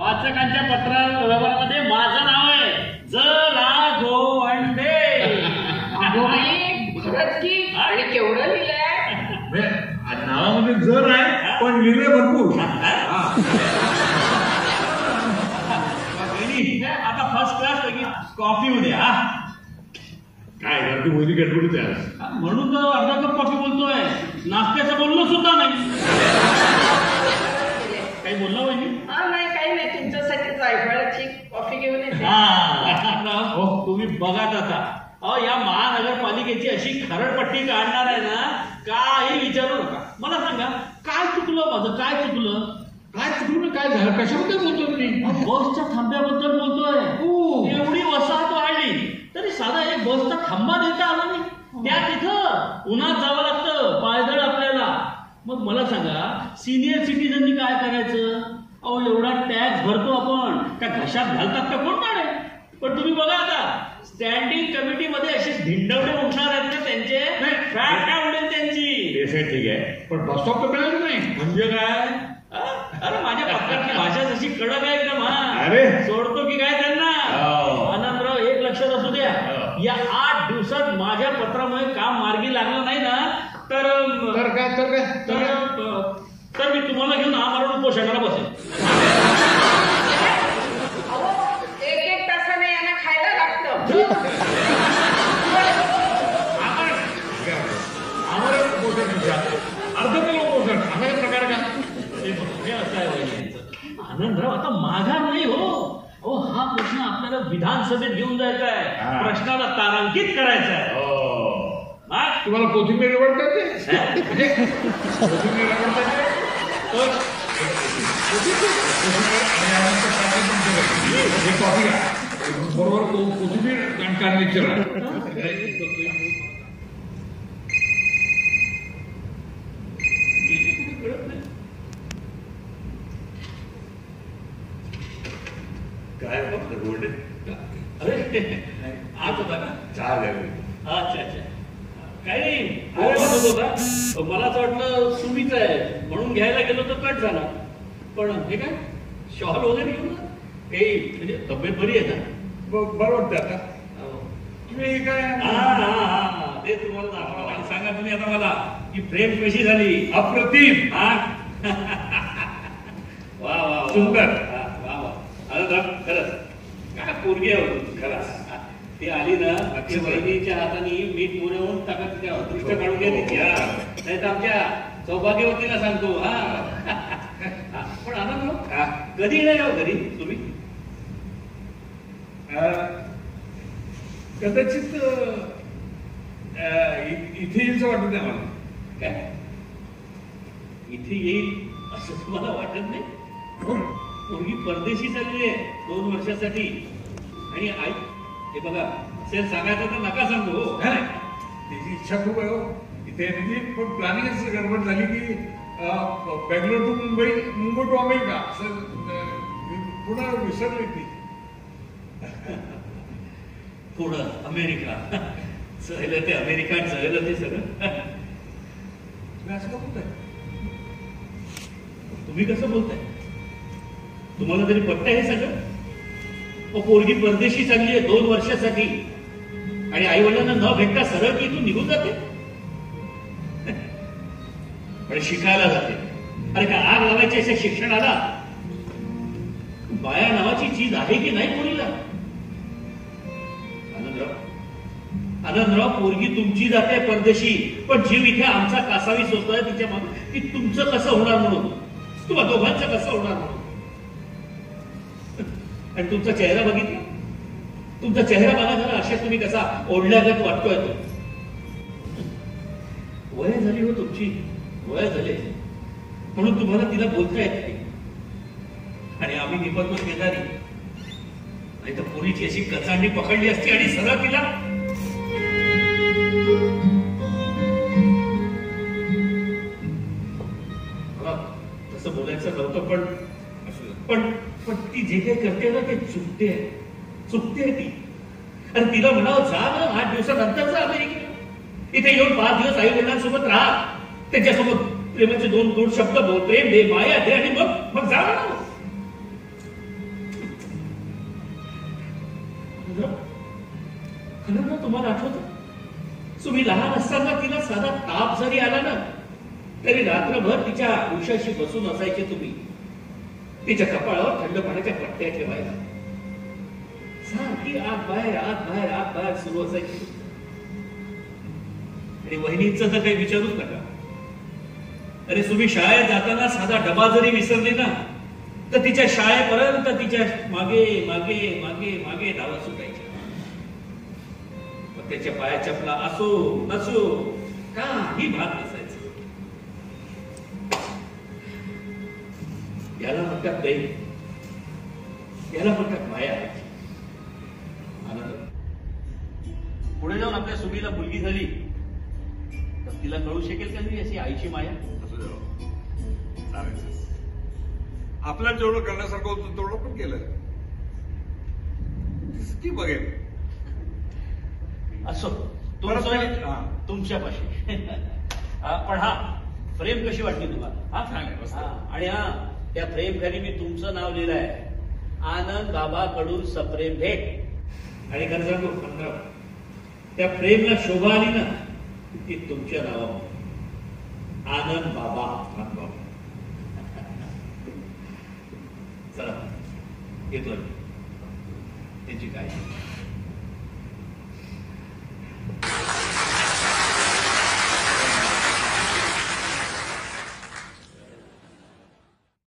वाचकांच्या पत्रामध्ये माझं नाव आहे जरा गोवंडे. खरंच की आणि केवढं लिहिलंय. नावामध्ये जर आहे पण लिहिले भरपूर. आता फर्स्ट क्लास लगी कॉफी उद्या. काय गर्दी मोदी गडबडीत आहे म्हणून तर अर्धा कप कॉफी बोलतोय. नाश्त्याचं बोललो सुद्धा नाही. काही बोललो वहिनी? नाही काही नाही, तुमच्यासाठी जायफळाची कॉफी घेऊन येते. हो तुम्ही बघात आता. या महानगरपालिकेची अशी खरडपट्टी काढणार आहे ना, काही विचारू नका. मला सांगा काय चुकलं माझं? काय चुकलं? काय चुकलं काय झालं? कशाबद्दल बोलतो मी? बसच्या थांब्याबद्दल बोलतोय. एवढी वसाहत वाढली तरी साधा एक बसचा थांबा देता आला नाही. त्या तिथं उन्हात जावं लागतं पायदळ आपल्याला. मग मला सांगा सिनियर सिटीजननी काय करायचं? अहो एवढा टॅक्स भरतो आपण, काय घशात घालतात का कोण काढे? पण तुम्ही बघा आता स्टँडिंग कमिटीमध्ये असे धिंडवडे उठणार आहेत ना त्यांचे. फॅट काय उडेल त्यांची. ठीक आहे पण बस स्टॉप तर मिळालं नाही. म्हणजे काय? अरे माझ्या पत्राची भाषा जशी कडक आहे एकदम. अरे सोडतो की काय त्यांना? आनंदराव एक लक्षात असू द्या, या 8 दिवसात माझ्या पत्रामुळे काम मार्गी लागलं नाही ना तर मी तुम्हाला घेऊन आमरण उपोषणाला बसेल. एक तासाने यांना खायला लागतं. प्रकार का आनंदराव आता माघार नाही हो. अहो हा प्रश्न आपल्याला विधानसभेत घेऊन जायचा आहे. प्रश्नाला तारांकित करायचा आहे. तुम्हाला कोथिंबीर आवडतात ते? कोथिंबीर आवडतात कॉफी बरोबर कोथिंबीर काढण्याची काय बोलते? अरे आज होता का? चहा द्यावी. अच्छा अच्छा काही नाही होता. मला असं वाटलं सुमीच आहे म्हणून घ्यायला गेलो तर कट झाला. पण हे काय शॉल वगैरे घेऊन काही म्हणजे तब्येत बरी आहे ना? बरं वाटतं आता तुम्ही काय? ते तुम्हाला दाखवा लागेल. सांगा तुम्ही आता मला की प्रेम कशी झाली? अप्रतिम. वा वा सुंदर. वा वा. खरंच काय पोरगी आहे खरंच. ती आली ना अक्षय बहिणीच्या हाताने मीठ मोऱ्यावरून टाकत त्या दृष्ट काढून घ्या नाही तर आमच्या सौभाग्यवतीला सांगतो. पण आनंद कधी येणार हो घरी तुम्ही? कदाचित इथे यायचं वाटत नाही मला. काय इथे येईल असं तुम्हाला वाटत नाही? पोरगी परदेशी चालली आहे 2 वर्षासाठी. आणि आई हे बघा असेल सांगायचं तर नका सांगू. त्याची इच्छा खूप आहे हो इथे येण्याची. पण प्लॅनिंगच गडबड झाली की Bangalore to Mumbai to America असं पुन्हा विसरली ती. पुढं अमेरिका सहलं ते अमेरिका सहलं ते सगळं. असं का बोलताय? तुम्ही कसं बोलताय? तुम्हाला तरी पटतंय हे सगळं? पोरगी परदेशी चालली आहे 2 वर्षासाठी आणि आई वडिलांना न भेटता सरळ की इथून निघून जाते. पण शिकायला जाते. अरे काय आग लावायची अशा शिक्षणाला? बाया नावाची चीज आहे की नाही पोरीला? आनंदराव पोरगी तुमची जाते परदेशी पण जीव इथे आमचा कासावी सोचतोय तिच्या मग की तुमचं कसं होणार म्हणून, तुम्हा दोघांचं कसं होणार म्हणून. आणि तुमचा चेहरा बघितला? तुमचा चेहरा बघा जरा. अशा तुम्ही कसा ओढल्यागत वाटतोय तो. वय झाली हो तुमची, वय झाले म्हणून तुम्हाला तिला बोलता येत नाही. आणि आम्ही निपत्तो शेजारी. नाही तर पोरीची अशी कचांडी पकडली असती आणि सरळ तिला तसं बोलायचं नव्हतं. पण ती जे काही करते ना ते चुकते ती. आणि तिला म्हणावं जा ना 8 दिवसानंतर जा अमेरिकेला. इथे येऊन 5 दिवस आई वडिलांसोबत राहा. त्यांच्यासोबत प्रेमाचे 2 शब्द बोल. प्रेम दे, माया दे आणि मग जा ना. खरं तुम्हाला आठवतं तुम्ही लहान असताना तिला साधा ताप जरी आला ना तरी रात्रभर तिच्या उशाशी बसून असायचे तुम्ही. तिच्या कपाळावर थंड पाण्याच्या पट्ट्या ठेवायला. सारखी आत बाहेर आत बाहेर आत बाहेर सुरू असायची. आणि वहिनींचं तर काही विचारूच नका. अरे तुम्ही शाळेत जाताना साधा डबा जरी विसरली ना तर तिच्या शाळेपर्यंत तिच्या मागे मागे मागे मागे धावत सुटायच्या. मग त्याच्या पाया चपला असो नसो काही भाग नसायचं. याला म्हणतात प्रेम, याला म्हणतात माया. आनंद. पुढे जाऊन आपल्या सुमीला मुलगी झाली तर तिला कळू शकेल का नाही अशी आईची माया. आपल्याला जेवढं करण्यासारखं होतं तेवढं पण केलं. ती बघेल असो तुमच्यापाशी. पण हा फ्रेम कशी वाटली तुम्हाला? हा छान आहे. आणि हा त्या फ्रेम खाली मी तुमचं नाव लिहिलं आहे, आनंद बाबाकडून सप्रेम भेट. आणि खरं सांगू पंधरा त्या फ्रेमला शोभा आली ना ती तुमच्या नावावर, आनंद बाबा. चला येतो त्यांची काय